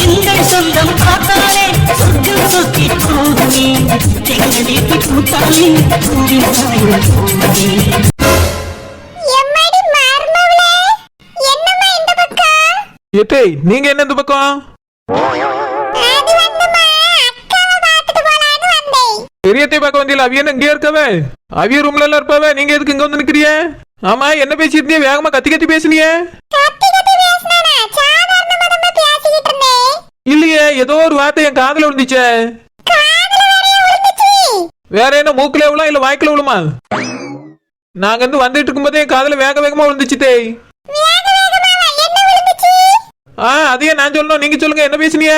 எங்கள் சொந்தம் பார்த்தாலே சொர்க்கம் சுத்தி போகுமே எங்கள் வீட்டு கூட்டாளி ஏத்தே நீங்க என்ன இந்த பக்கம்? பெரியத்தை பார்க்க வந்தீங்களா? அவிய இங்கே இருக்கவே, அவிய ரூம்ல எல்லாம் இருப்பாவே, நீங்க எதுக்கு இங்க வந்து நிக்கிறிய? ஆமா, என்ன பேசிட்டு வேகமா கத்தி கத்தி பேசுனிய? இல்லையே, ஏதோ ஒரு வார்த்தை என் காதுல விழுந்துச்சே. வேற என்ன மூக்குல விழும் இல்ல வாய்க்குல விழுமா? நாங்க வந்துட்டு இருக்கும் போதே என் காதுல வேக வேகமா விழுந்துச்சு தேய். அதையே நான் சொல்லணும், நீங்க சொல்லுங்க என்ன பேசுனிய?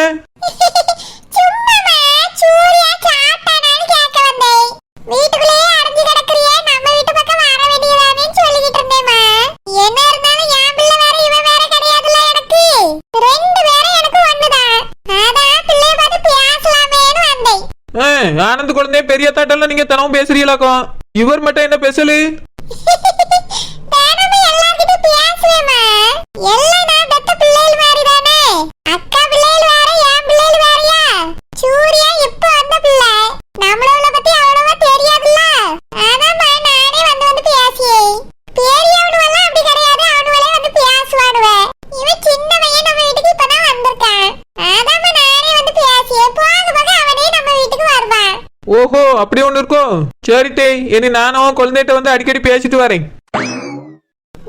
ஆனந்த் குழந்தை பெரிய தாட்டெல்லாம் நீங்க தினமும் பேசுறீங்களாக்கும். இவர் மட்டும் என்ன பேசலு? ஓஹோ, அப்படி ஒண்ணு இருக்கும். சரி தேய், இனி நானும் குழந்தைகிட்ட வந்து அடிக்கடி பேசிட்டு வரேன்.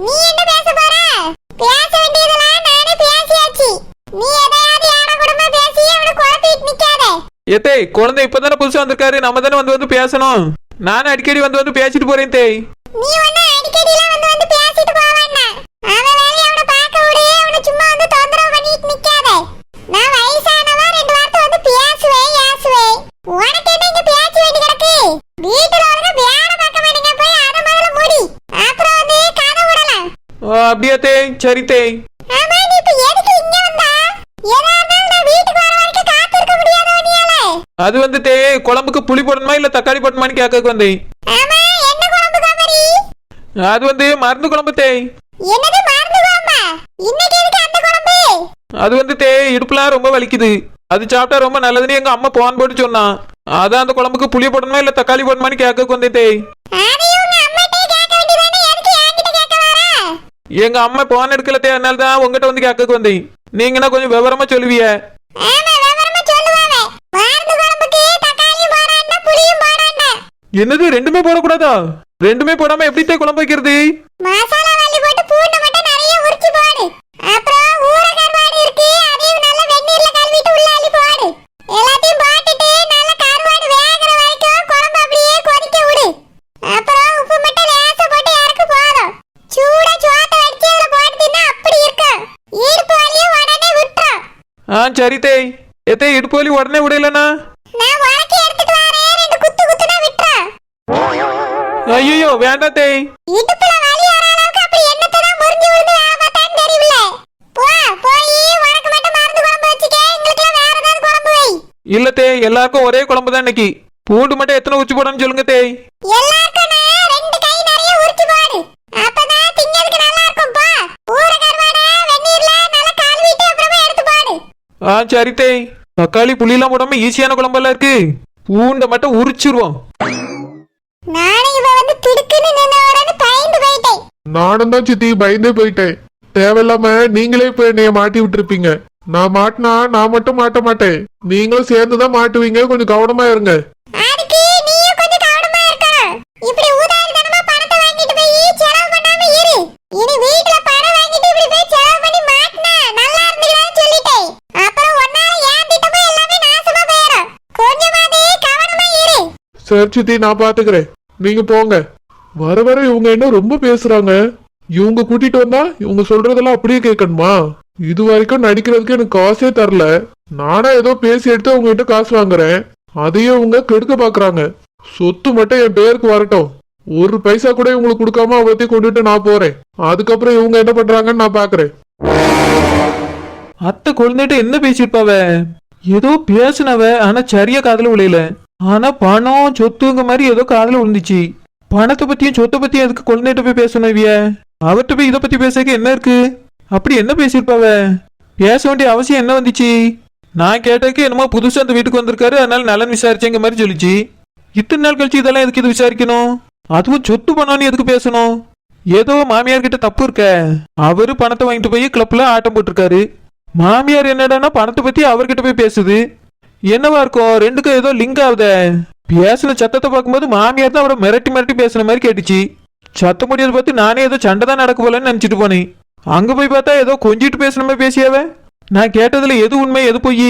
நீ என்ன பேச போற? பேச வேண்டியதெல்லாம் நானே பேசியாச்சு. நீ எதையாவது யார கூடமா பேசி அவனை குழப்பிட்டு நிக்காதே. ஏத்தே, குழந்தை இப்பதானே புதுசா வந்திருக்காரு, நம்ம தானே வந்து பேசணும். நானும் அடிக்கடி வந்து பேசிட்டு போறேன் தேய். நீ ஒண்ணு அடிக்கடி எல்லாம் வந்து பேசிட்டு போவான்னா அவன் வேலைய அவனை பார்க்க விடு. அவனை சும்மா வந்து தொந்தரவு பண்ணிட்டு நிக்காதே. நான் வயசானவா 2 வார்த்தை வந்து பேசுவேன் ஏசுவேன். உனக்கு என்ன இங்க பேச்சு வேண்டி கிடக்கு? வீட்டுல வந்து வேற பார்க்க மாட்டீங்க, போய் அத முதல்ல மூடி. அப்புறம் வந்து கதை விடலாம். அப்படியே தேய், சரி தேய். ஆமா, நீ இப்ப எதுக்கு இங்க வந்தா? ஏதாவது நான் வீட்டுக்கு வர வரைக்கும் காத்து இருக்க முடியாதோ நீயால? அது தேய், குழம்புக்கு புளி போடணுமா இல்ல தக்காளி போடணுமான்னு கேட்க வந்தேன். ஆமா, என்ன குழம்பு காமரி? அது மருந்து குழம்பு தேய். என்னது மருந்து குழம்பா? இன்னைக்கு எதுக்கு அந்த குழம்பு? அது தேய், இடுப்புலாம் ரொம்ப வலிக்குது, அது சாப்பிட்டா ரொம்ப நல்லதுன்னு எங்க அம்மா போன் போட்டு சொன்னா. அதான் அந்த குழம்புக்கு புளி போடணுமா இல்ல தக்காளி போடணுமான்னு கேட்க வந்தேன் தேய். எங்க அம்மா போன் எடுக்கல தேய், அதனால தான் உங்ககிட்ட வந்து கேட்க வந்தேன். நீங்கன்னா கொஞ்சம் விவரமா சொல்லுவிய. என்னது ரெண்டுமே போடக்கூடாதா? ரெண்டுமே போடாம எப்படி தேய் குழம்பு வைக்கிறது? சரி தேய். ஏத்தே, இடுப்பு வலி உடனே விடலனா? ஐயோ வேண்டாம் தேய். இல்ல தேய், எல்லாருக்கும் ஒரே குழம்பு தான் இன்னைக்கு. பூண்டு மட்டும் எத்தனை உச்சி போடணும்னு சொல்லுங்க தேய். சரி தேய். தக்காளி புளியெல்லாம் போடாம ஈஸியான குழம்பெல்லாம் இருக்கு. பூண்டை மட்டும் உரிச்சிருவோம். நானும் தான் சித்தி பயந்தே போயிட்டேன். தேவையில்லாம நீங்களே இப்ப என்னைய மாட்டி விட்டுருப்பீங்க. நான் மாட்டினா நான் மட்டும் மாட்ட மாட்டேன், நீங்களும் சேர்ந்துதான் மாட்டுவீங்க. கொஞ்சம் கவனமா இருங்க. சரி சித்தி, நான் பாத்துக்கிறேன், நீங்க போங்க. வர வர இவங்க என்ன ரொம்ப பேசுறாங்க. இவங்க கூட்டிட்டு வந்தா இவங்க சொல்றதெல்லாம் அப்படியே கேட்கணுமா? இது வரைக்கும் நடிக்கிறதுக்கு எனக்கு காசே தரல. நானா ஏதோ பேசி எடுத்து அவங்க கிட்ட காசு வாங்குறேன், அதையும் இவங்க கெடுக்க பாக்குறாங்க. சொத்து மட்டும் என் பேருக்கு வரட்டும், ஒரு பைசா கூட இவங்களுக்கு கொடுக்காம அவத்தையும் கொண்டுட்டு நான் போறேன். அதுக்கப்புறம் இவங்க என்ன பண்றாங்கன்னு நான் பாக்குறேன். அத்தை குழந்தைகிட்ட என்ன பேசிருப்பாவ? ஏதோ பேசினவ, ஆனா சரியா காதல விளையல. ஆனா பணம் சொத்துங்க மாதிரி ஏதோ காதல விழுந்துச்சு. பணத்தை பத்தியும் சொத்தை பத்தியும் எதுக்கு குழந்தைகிட்ட போய் பேசணும்? இவிய அவர்கிட்ட போய் இதை பத்தி பேசக்க என்ன இருக்கு? அப்படி என்ன பேசிருப்பாவ? பேச வேண்டிய அவசியம் என்ன வந்துச்சு? நான் கேட்டதுக்கு என்னமோ புதுசா அந்த வீட்டுக்கு வந்திருக்காரு, அதனால நலன் விசாரிச்சேங்க மாதிரி சொல்லிச்சு. இத்தனை நாள் கழிச்சு இதெல்லாம் எதுக்கு இது விசாரிக்கணும்? அதுவும் சொத்து பணம்னு எதுக்கு பேசணும்? ஏதோ மாமியார் கிட்ட தப்பு இருக்க. அவரு பணத்தை வாங்கிட்டு போய் கிளப்ல ஆட்டம் போட்டிருக்காரு. மாமியார் என்னடான்னா பணத்தை பத்தி அவர்கிட்ட போய் பேசுது. என்னவா இருக்கும்? ரெண்டுக்கும் ஏதோ லிங்க் ஆகுதே. பேசின சத்தத்தை பார்க்கும்போது மாமியார் தான் அவரை மிரட்டி மிரட்டி பேசுன மாதிரி கேட்டுச்சு. சத்தம் முடியாது பார்த்து நானே ஏதோ சண்டை தான் நடக்க போலன்னு நினைச்சிட்டு போனேன். அங்க போய் பார்த்தா ஏதோ கொஞ்சிட்டு பேசுன மாதிரி பேசியாவே. நான் கேட்டதுல எது உண்மை எது பொய்?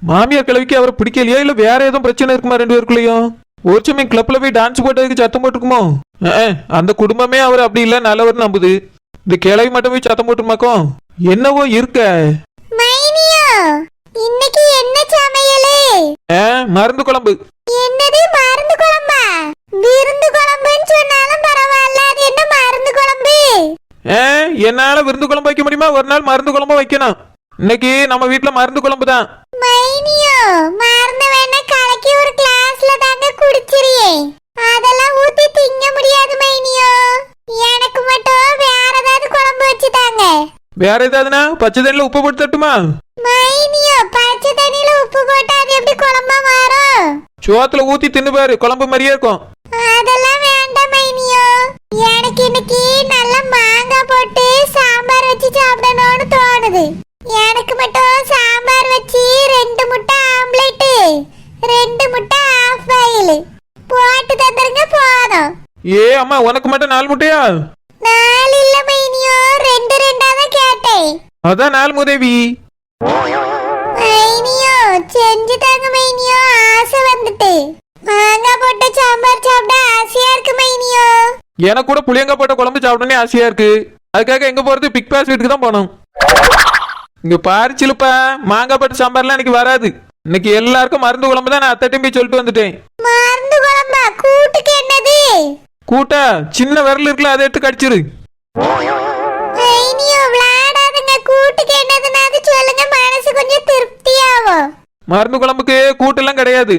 மாமியார் கிழவிக்கு அவரை பிடிக்கலையா இல்ல வேற எதுவும் பிரச்சனை இருக்குமா ரெண்டு பேருக்குள்ளயும்? ஒரு சமயம் கிளப்ல போய் டான்ஸ் போட்டதுக்கு சத்தம் போட்டுருக்குமோ? அந்த குடும்பமே அவர் அப்படி இல்ல நல்லவர் நம்புது. இந்த கிழவி மட்டும் போய் சத்தம் போட்டுருமாக்கும் என்னவோ இருக்க. மைனியோ, இன்னைக்கு என்ன சமையலு? மருந்து குழம்பு. என்னது மருந்து குழம்பா? விருந்து குழம்புன்னு சொன்னாலும் பரவாயில்ல, அது என்ன மருந்து குழம்பு? என்னால விருந்து குழம்பு வைக்க முடியுமா? ஒரு நாள் மருந்து குழம்பு வைக்கணும். இன்னைக்கு நம்ம வீட்டுல மருந்து குழம்பு தான். மைனியோ, மருந்து வேணா கலக்கி ஒரு கிளாஸ்ல தாங்க குடிச்சிரியே. அதெல்லாம் ஊத்தி திங்க முடியாது மைனியோ. எனக்கு மட்டும் வேற ஏதாவது குழம்பு வச்சு தாங்க. வேற ஏதாவதுனா பச்சை தண்ணில உப்பு போட்டு தட்டுமா? மைனியோ, பச்சை தண்ணியில உப்பு போட்டா அது எப்படி குழம்பா மாறும்? சோத்துல ஊத்தி தின்னு பாரு, குழம்பு மாதிரியே இருக்கும். அதெல்லாம் வேண்டாம் மைனியோ. எனக்கு இன்னைக்கு நல்ல மாங்காய் போட்டு சாம்பார் வச்சு சாப்பிடணும்னு தோணுது. எனக்கு மட்டும் சாம்பார் வச்சு 2 முட்டை ஆம்லெட், 2 முட்டை ஆஃப் பாயில் போட்டு தந்துருங்க போதும். அம்மா உனக்கு மட்டும் 4 முட்டையா? 4 இல்ல மைனியோ, 2 தான் கேட்டேன். அதான் 4 முதேவி. மைனியோ செஞ்சு தாங்க மைனியோ, ஆசை வந்துட்டு. மாங்காய் போட்ட சாம்பார் சாப்பிட ஆசையா இருக்கு மைனியோ. எனக்கு கூட புளியங்காய் போட்ட குழம்பு சாப்பிடணும்னு ஆசையா இருக்கு. அதுக்காக எங்க போறது? பிக் பாஸ் வீட்டுக்கு தான் போனோம். இங்க பாரிச்சிலுப்பா, மாங்காய் போட்ட சாம்பார்லாம் இன்னைக்கு வராது. இன்னைக்கு எல்லாருக்கும் மருந்து குழம்பு தான். நான் அத்தட்டையும் போய் சொல்லிட்டு வந்துட்டேன். மருந்து குழம்பா? கூட்டுக்கு என்னது? கூட்டா சின்ன விரல் இருக்குல்ல, அதை எடுத்து கடிச்சிரு. மைனியோ விளையாடாதுங்க. கூட்டுக்கு என்னதுன்னு அது சொல்லுங்க, மனசு கொஞ்சம் திருப்தியாகும். மருந்து குழம்புக்கு கூட்டெல்லாம் கிடையாது.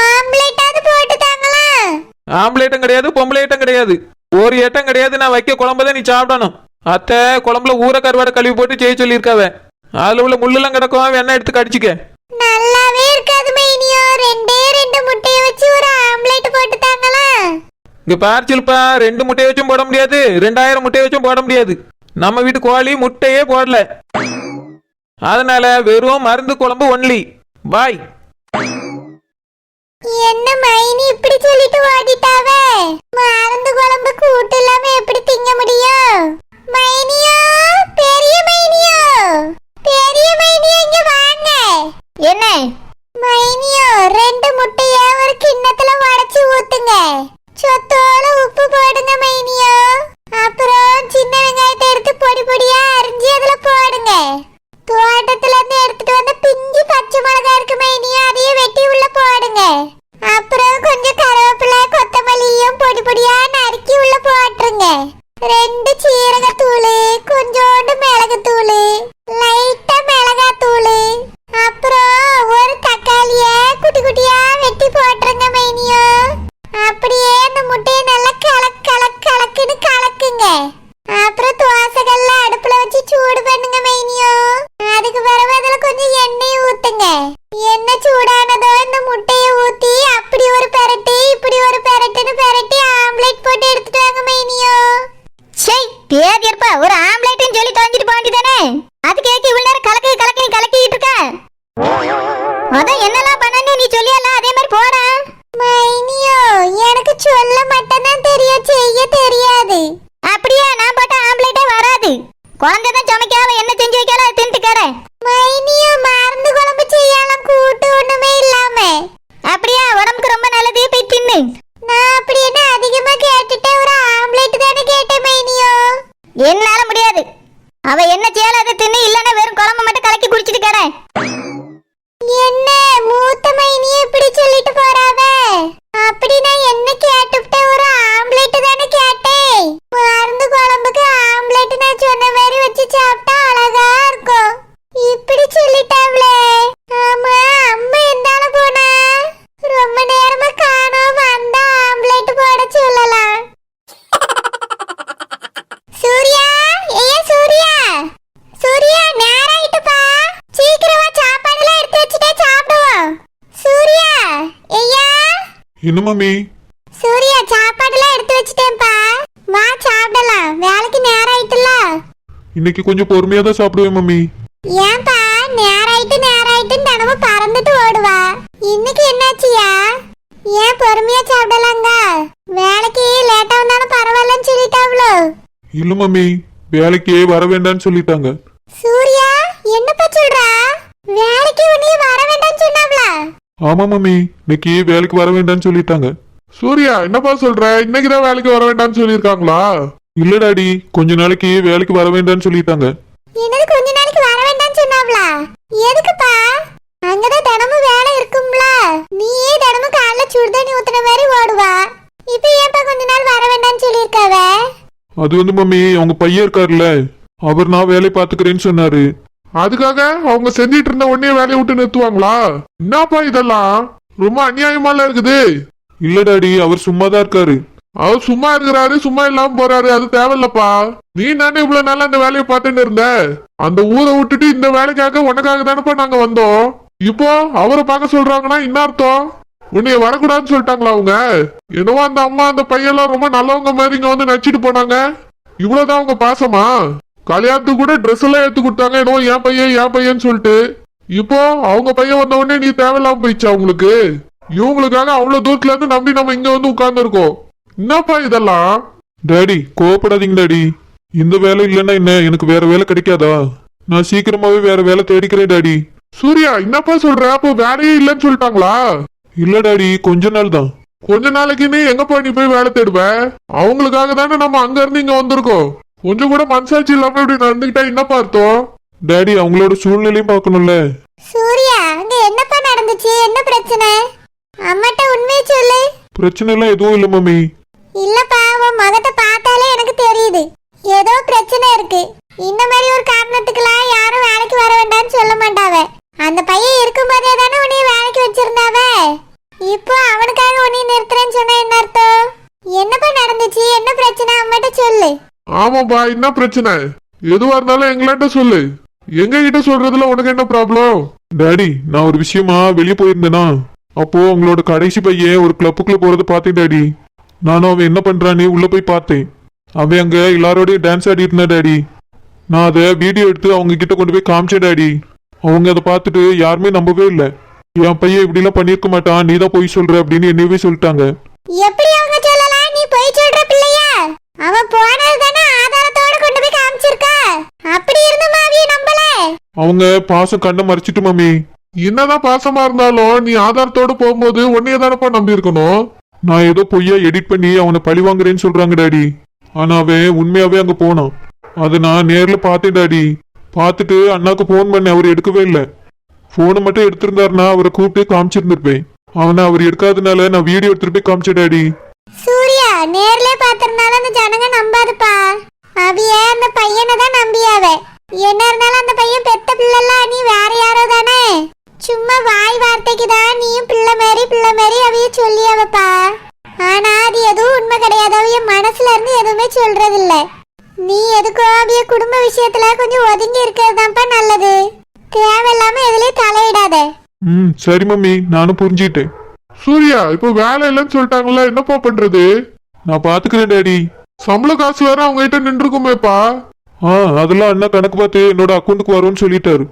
ஆம்லெட்டாவது போட்டு தாங்களா? ஆம்பளைட்டும் கிடையாது, பொம்பளைட்டும் கிடையாது. ஒரு ஏட்டம் கிடையாது. நான் வைக்க குழம்புதான் நீ சாப்பிடணும். அத்தை குழம்புல ஊற கருவாடை கழுவி போட்டு செய்ய சொல்லியிருக்காவ. அதுல உள்ள முள்ளெல்லாம் கிடக்கும், வேணா எடுத்து கடிச்சிக்க. நல்லாவே இருக்காது மைனியோ. 2 முட்டையை வச்சு ஒரு ஆம்லெட் போட்டு தாங்களா? இங்க பார்ச்சிலுப்பா, 2 முட்டையை வச்சும் போட முடியாது, 2000 முட்டையை வச்சும் போட முடியாது. நம்ம வீட்டு கோழி முட்டையே போடல. அதனால வெறும் மருந்து குழம்பு ஒன்லி. பாய். என்ன மைனி இப்படி சொல்லிட்டு ஓடிட்டாவே? மருந்து குழம்பு கூட்டு இல்லாம எப்படி திங்க முடியும்? மைனியோ, பெரிய மைனியோ, பெரிய மைனியோ இங்க வாங்க. என்ன மைனியோ, 2 முட்டைய ஒரு கிண்ணத்துல உடைச்சு ஊத்துங்க. சொத்தோட உப்பு போடுங்க மைனியோ. அப்புறம் சின்ன வெங்காயத்தை எடுத்து பொடி பொடியா அரிஞ்சு அதுல போடுங்க. தோட்டத்துல இருந்து எடுத்துட்டு வந்த பிஞ்சு பச்சை மிளகாய் இருக்கு மைனியோ, அதையும் வெட்டி உள்ள போடுங்க. அப்புறம் கொஞ்சம் கருவேப்பிலை கொத்தமல்லியும் பொடி பொடியா நறுக்கி உள்ள போட்டுருங்க. 2 சீரகத்தூள், கொஞ்சோண்டு மிளகுத்தூள், லைட்டா மிளகாத்தூள், அப்புறம் ஒரு தக்காளிய குட்டி குட்டியா வெட்டி போட்டுருங்க மைனியோ. அப்படியே அந்த முட்டையை நல்லா கலக்குன்னு கலக்குங்க. அப்புறம் தோசைகள்ல அடுப்புல வச்சு சூடு பண்ணுங்க மைனியோ. அதுக்கு பிறகு அதுல கொஞ்சம் எண்ணெய் ஊத்துங்க. எண்ணெய் சூடானதோ இந்த முட்டையை ஊத்தி அப்படி ஒரு பெரட்டு இப்படி ஒரு பெரட்டுன்னு பெரட்டி ஆம்லெட் போட்டு எடுத்துட்டு வாங்க மைனியோ. சே பேதியப்பா, ஒரு ஆம்லெட்னு சொல்லி தொலைஞ்சிட்டு போண்டி தானே. அது கேக்கு இவ்வளவு நேரம் கலக்கிட்டு இருக்க. அதான் என்னெல்லாம் பண்ணனு நீ சொல்லியல, அதே மாதிரி போறா. மைனியோ எனக்கு சொல்ல மட்டும் தான் தெரியும், செய்ய தெரியாது. அப்படியே நான் போட்ட ஆம்லெட்டே வராது. குழந்தை தான் சமைக்காம என்ன செஞ்சு வைக்கல அதை தின்னுட்டுக்கறேன். மைனியோ மருந்து குழம்பு செய்யலாம், கூட்டு ஒண்ணுமே இல்லாம. அப்படியே உடம்புக்கு ரொம்ப நல்லது, போய் தின்னு. நான் அப்படி என்ன அதிகமா கேட்டுட்டு ஒரு ஆம்லெட் தானே கேட்டேன் மைனியோ. என்னால முடியாது. அவ என்ன செய்யல அதை தின்னு, இல்லன்னா வெறும் குழம்பு மட்டும் கலக்கி குடிச்சிட்டு கறேன். என்ன மூத்த மைனியை இப்படி சொல்லிட்டு போறாவே? அப்படி நான் என்ன கேட்டுட்டு ஒரு ஆம்லெட் தானே கேட்டேன். மருந்து குழம்புக்கு ஆம்லெட் நான் சொன்ன மாதிரி வச்சு சாப்பிட்டா அழகா இருக்கும். இப்படி சொல்லிட்டாவ்ளே. ஆமா, அம்மா எந்தால போனா? ரொம்ப நேரமா காணோம், வந்தா ஆம்லெட் போட சொல்லலாம். சூர்யா, ஏ சூர்யா, சூர்யா நேராயிட்டுப்பா. என்ன மம்மி? சூர்யா சாப்பாடுலாம் எடுத்து வச்சிட்டேன்ப்பா, வா சாப்பிடலாம். வேலைக்கு நேரம் ஆயிட்டுல. இன்னைக்கு கொஞ்சம் பொறுமையா தான் சாப்பிடுவேன் மம்மி. ஏன்பா நேரம் ஆயிட்டு தினமும் பறந்துட்டு ஓடுவா, இன்னைக்கு என்னாச்சியா? ஏன் பொறுமையா சாப்பிடலாங்க? வேலைக்கு லேட்டா வந்தாலும் பரவாயில்லன்னு சொல்லிட்டாவ்ளோ? இல்ல மம்மி, வேலைக்கு வர வேண்டாம்னு சொல்லிட்டாங்க. சூர்யா என்னப்பா சொல்றா? வேலைக்கு உன்னைய வர வேண்டாம்னு சொன்னாவ்ளா? ஆமா மம்மி, இன்னைக்கு வேலைக்கு வர வேண்டாம்னு சொல்லிட்டாங்க. சூர்யா என்னப்பா சொல்ற? இன்னைக்குதான் வேலைக்கு வர வேண்டாம்னு சொல்லியிருக்காங்களா? இல்ல டாடி, கொஞ்ச நாளைக்கு வேலைக்கு வர வேண்டாம்னு சொல்லிட்டாங்க. என்னது கொஞ்ச நாளைக்கு வர வேண்டாம்னு சொன்னாவ்ளா? எதுக்குப்பா? அங்கதான் தினமும் வேலை இருக்கும்ல, நீயே தினமும் காலைல சுடுதண்ணி ஊத்துன மாதிரி ஓடுவா, இப்ப ஏன்பா கொஞ்ச நாள் வர வேண்டாம்னு சொல்லியிருக்காவ? அது வந்து மம்மி, அவங்க பையன் இருக்காருல்ல, அவர் நான் வேலை பாத்துக்கிறேன்னு சொன்னாரு. அதுக்காக அவங்க செஞ்சிட்டு இருந்த உடனே வேலையை விட்டு நிறுத்துவாங்களா? என்னப்பா இதெல்லாம் ரொம்ப அநியாயமால இருக்குது. இல்ல டாடி, அவர் சும்மாதான் இருக்காரு. அவர் சும்மா இருக்கிறாரு, சும்மா இல்லாம போறாரு, அது தேவையில்லப்பா. நீ தானே இவ்வளவு நாளா அந்த வேலையை பார்த்துட்டு இருந்த. அந்த ஊரை விட்டுட்டு இந்த வேலைக்காக உனக்காக தானப்பா நாங்க வந்தோம். இப்போ அவரை பார்க்க சொல்றாங்கன்னா என்ன அர்த்தம்? உன்னைய வரக்கூடாதுன்னு சொல்லிட்டாங்களா அவங்க? என்னவோ அந்த அம்மா அந்த பையெல்லாம் ரொம்ப நல்லவங்க மாதிரி இங்க வந்து நடிச்சிட்டு போனாங்க. இவ்வளவுதான் அவங்க பாசமா? கல்யாணத்துக்கு கூட ட்ரெஸ் எல்லாம் எடுத்து கொடுத்தாங்க, என்னவோ என் பையன் சொல்லிட்டு. இப்போ அவங்க பையன் வந்த உடனே நீ தேவையில்லாம போயிடுச்சா உங்களுக்கு? இவங்களுக்காக அவ்வளவு தூரத்துல இருந்து நம்பி நம்ம இங்க வந்து உட்கார்ந்து இருக்கோம். என்னப்பா இதெல்லாம்? டாடி கோவப்படாதீங்க டாடி. இந்த வேலை இல்லைன்னா என்ன, எனக்கு வேற வேலை கிடைக்காதா? நான் சீக்கிரமாவே வேற வேலை தேடிக்கிறேன் டாடி. சூர்யா என்னப்பா சொல்ற? அப்போ வேலையே இல்லைன்னு சொல்லிட்டாங்களா? இல்ல டாடி, கொஞ்ச நாள் தான். கொஞ்ச நாளைக்கு நீ எங்கப்பா நீ போய் வேலை தேடுவ? அவங்களுக்காக தானே நம்ம அங்க இருந்து இங்க வந்திருக்கோம். கொஞ்சம் கூட மனசாட்சி இல்லாம இப்படி நடந்துகிட்டா என்னப்பா அர்த்தம்? டாடி அவங்களோட சூழ்நிலையும் பார்க்கணும்ல. சூர்யா அங்க என்னப்பா நடந்துச்சு? என்ன பிரச்சனை? அம்மாட்ட உண்மையை சொல்லு. பிரச்சனை எல்லாம் எதுவும் இல்ல மம்மி. இல்லப்பா, உன் முகத்தை பார்த்தாலே எனக்கு தெரியுது ஏதோ பிரச்சனை இருக்கு. இந்த மாதிரி ஒரு காரணத்துக்குலாம் யாரும் வேலைக்கு வர வேண்டாம்னு சொல்ல மாட்டாவ. அந்த பையன் இருக்கும்போதே தானே உன்னைய வேலைக்கு வச்சிருந்தாவ. இப்போ அவனுக்காக உன்னைய நிறுத்துறேன்னு சொன்னா என்ன அர்த்தம்? என்னப்பா நடந்துச்சு? என்ன பிரச்சனை? அம்மாட்ட சொல்லு. ஆமாப்பா, என்ன பிரச்சனை? எதுவா இருந்தாலும் எங்களாட்ட சொல்லு. எங்க கிட்ட சொல்றதுல உனக்கு என்ன ப்ராப்ளம்? டாடி நான் ஒரு விஷயமா வெளியே போயிருந்தேனா, அப்போ உங்களோட கடைசி பையன் ஒரு கிளப்புக்குள்ள போறத பார்த்தேன் டாடி. நானும் அவன் என்ன பண்றான்னு உள்ள போய் பார்த்தேன். அவன் அங்க எல்லாரோடய டான்ஸ் ஆடிட்டு இருந்தா டாடி. நான் அதை வீடியோ எடுத்து அவங்க கிட்ட கொண்டு போய் காமிச்சேன் டாடி. அவங்க அதை பார்த்துட்டு யாருமே நம்பவே இல்லை. என் பையன் இப்படிலாம் பண்ணிருக்க மாட்டான், நீ தான் போய் சொல்ற அப்படின்னு என்னவே சொல்லிட்டாங்க. எப்படி அவங்க சொல்லலாம்? நீ போய் சொல்ற பிள்ளையா? அவன் போனது தானே ஆதாரத்தோட கொண்டு போய் காமிச்சிருக்கா. அப்படி இருந்த மாவிய நம்பல. அவங்க பாசம் கண்ணை மறைச்சிட்டு மம்மி. என்னதான் பாசமா இருந்தாலும் நீ ஆதாரத்தோட போகும்போது உன்னைய தானப்பா நம்பி இருக்கணும். நான் ஏதோ பொய்யா எடிட் பண்ணி அவனை பழி வாங்குறேன்னு சொல்றாங்க டாடி. ஆனா அவன் உண்மையாவே அங்க போனான். அதை நான் நேர்ல பார்த்தேன் டாடி. பார்த்துட்டு அண்ணாக்கு போன் பண்ண, அவர் எடுக்கவே இல்லை. போனை மட்டும் எடுத்திருந்தாருன்னா அவரை கூப்பிட்டு காமிச்சிருந்திருப்பேன். அவனை அவர் எடுக்காதனால நான் வீடியோ எடுத்துட்டு போய் காமிச்சேன் டாடி. சூர்யா நேர்ல பாத்திருந்தாலும் அந்த ஜனங்க நம்பாதுப்பா. அவிய அந்த பையனை தான் நம்பியாவ. என்ன இருந்தாலும் அந்த பையன் பெத்த பிள்ளைலாம், நீ வேற யாரோ தானே. சும்மா வாய் வார்த்தைக்கு தான் நீயும் பிள்ளை மாதிரி அவிய சொல்லியாவப்பா. ஆனா அது எதுவும் உண்மை கிடையாது. அவிய மனசுல இருந்து எதுவுமே சொல்றது இல்ல. நீ எதுக்கும் அவிய குடும்ப விஷயத்துல கொஞ்சம் ஒதுங்கி இருக்கிறதுதான்ப்பா நல்லது. தேவையில்லாம எதுலயும் தலையிடாத. சரி மம்மி, நானும் புரிஞ்சுக்கிட்டேன். சூர்யா இப்போ வேலை இல்லைன்னு சொல்லிட்டாங்களா, என்னப்பா பண்றது? நான் பாத்துக்கிறேன் டாடி. சம்பள காசு வேற அவங்க கிட்ட நின்றுக்குமேப்பா. அதெல்லாம் அண்ணா கணக்கு பார்த்து என்னோட அக்கௌண்ட்டுக்கு வரும்னு சொல்லிட்டாரு.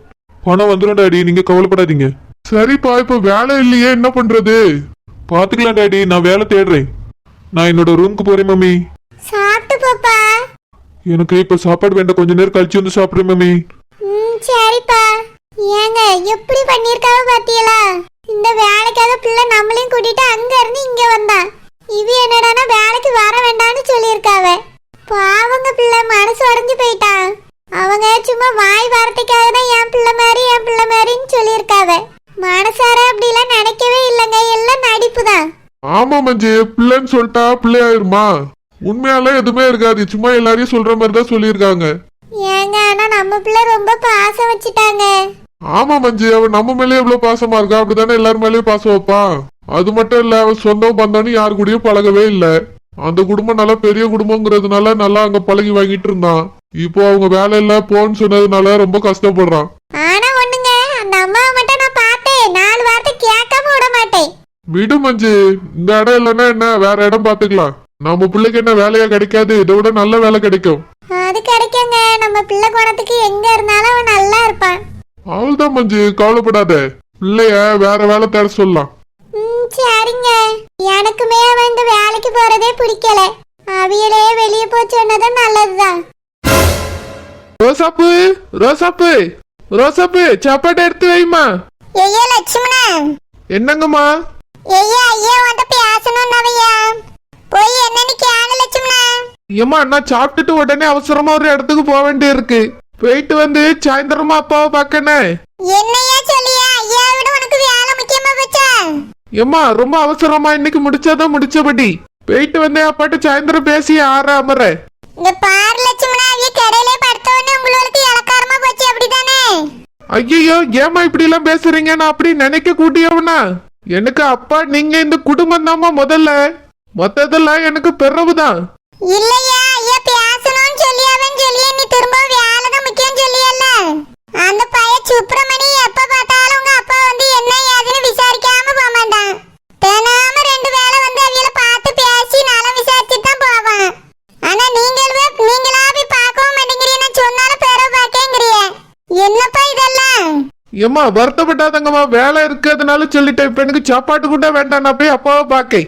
பணம் வந்துடும் டாடி, நீங்க கவலைப்படாதீங்க. சரிப்பா, இப்போ வேலை இல்லையே, என்ன பண்றது? பாத்துக்கலாம் டாடி, நான் வேலை தேடுறேன். நான் என்னோட ரூமுக்கு போறேன் மம்மி. சாப்பிட்டு போப்பா. எனக்கு இப்ப சாப்பாடு வேண்டாம், கொஞ்ச நேரம் கழிச்சு வந்து சாப்பிடுறேன் மம்மி. சரிப்பா. ஏங்க எப்படி பண்ணிருக்காவ பாத்தீங்களா? இந்த வேலைக்காக பிள்ளை நம்மளையும் கூட்டிட்டு அங்க இருந்து இங்க வந்தான். இவ என்னடானா வேலைக்கு வர வேண்டாம்னு சொல்லியிருக்காவ. பாவங்க பிள்ளை மனசு உடைஞ்சு போயிட்டான். அவங்க சும்மா வாய் வார்த்தைக்காக தான் என் பிள்ளை மாதிரின்னு சொல்லியிருக்காவ. மனசார அப்படிலாம் நினைக்கவே இல்லைங்க, எல்லாம் நடிப்பு தான். ஆமா மஞ்சு, பிள்ளைன்னு சொல்லிட்டா பிள்ளை ஆயிருமா? உண்மையால எதுவுமே இருக்காது, சும்மா எல்லாரையும் சொல்ற மாதிரி தான் சொல்லியிருக்காங்க. ஏங்க ஆனா நம்ம பிள்ளை ரொம்ப பாசம் வச்சுட்டாங்க. ஆமா மஞ்சு, அவன் நம்ம மேலே எவ்வளவு பாசமா இருக்கா, அப்படித்தானே எல்லாரும் மேலேயும் பாசம் வைப்பான். அது மட்டும் இல்ல, அவன் சொந்தம் பந்தம்னு யாரு கூடயும் பழகவே இல்ல. அந்த குடும்பம் நல்லா பெரிய குடும்பங்கிறதுனால நல்லா அங்க பழகி வாங்கிட்டு இருந்தான். இப்போ அவங்க வேலை இல்ல போன்னு சொன்னதுனால ரொம்ப கஷ்டப்படுறான். ஆனா ஒண்ணுங்க, அந்த அம்மாவை மட்டும் நான் பார்த்தேன், 4 வார்த்தை கேட்காம விட மாட்டேன். விடு மஞ்சு, இந்த இடம் இல்லைன்னா என்ன, வேற இடம் பாத்துக்கலாம். நம்ம பிள்ளைக்கு என்ன வேலையா கிடைக்காது, இதை விட நல்ல வேலை கிடைக்கும். அது கிடைக்குங்க. நம்ம பிள்ளை குணத்துக்கு எங்க இருந்தாலும் அவன் நல்லா இருப்பான். அவள்தான் மஞ்சு, கவலைப்படாத. பிள்ளைய வேற வேலை தேட சொல்லலாம். சரிங்க. எனக்குமே அவன் இந்த வேலைக்கு போறதே பிடிக்கல. அவியலே வெளியே போய் சொன்னதும் நல்லதுதான். ரோசாப்பு, ரோசாப்பு, ரோசாப்பு, சாப்பாடு எடுத்து வைமா. ஐயா லட்சுமணா. என்னங்கம்மா? ஐயா ஐயா உன்கிட்ட பேசணும்னவையா. போய் என்னன்னு கேளு லட்சுமணா. ஏம்மா, நான் சாப்பிட்டுட்டு உடனே அவசரமா ஒரு இடத்துக்கு போக வேண்டி இருக்கு. போயிட்டு வந்து சாயந்தரமா அப்பாவை பார்க்கனே. என்னையா சொல்லியா? ஐயா விட உனக்கு வேலை முக்கியமா போச்சா? ஏம்மா, ரொம்ப அவசரமா இன்னைக்கு முடிச்சாதான் முடிச்சபடி. போயிட்டு வந்து அப்பாட்ட சாயந்தரம் பேசி அமர. இந்த பாரு லட்சுமணா, அவிய கடையிலே படுத்தோன்னு உங்களுக்கு இலக்காரமா போச்சு அப்படிதானே? ஐயோ, ஏமா இப்படி எல்லாம் பேசுறீங்க? நான் அப்படி நினைக்க கூட்டியவனா? எனக்கு அப்பா நீங்க, இந்த குடும்பம் தாமா முதல்ல. மொத்ததெல்லாம் எனக்கு பிறவுதான். இல்லையா ஐயா, பேசணும்னு சொல்லியாவன்னு சொல்லியே நீ திரும்ப வேலை தான் முக்கியம் சொல்லியல்ல. அந்த பையன் சுப்பிரமணி எப்ப பார்த்தாலும் உங்க அப்பா வந்து என்ன ஏதுன்னு விசாரிக்காம போக மாட்டான். தினாம 2 வேளை வந்து அவியல பார்த்து பேசி நலம் விசாரிச்சுட்டு தான் போவான். ஆனா நீங்களா போய் பார்க்கவும் மாட்டேங்கிறீங்க. நான் சொன்னாலும் பேர பார்க்கேங்கிறீங்க. என்னப்பா இதெல்லாம்? ஏம்மா, வருத்தப்பட்டாதங்கம்மா, வேலை இருக்கிறதுனால சொல்லிட்டேன். இப்ப எனக்கு சாப்பாட்டு கூட வேண்டாம், நான் போய் அப்பாவை பார்க்க.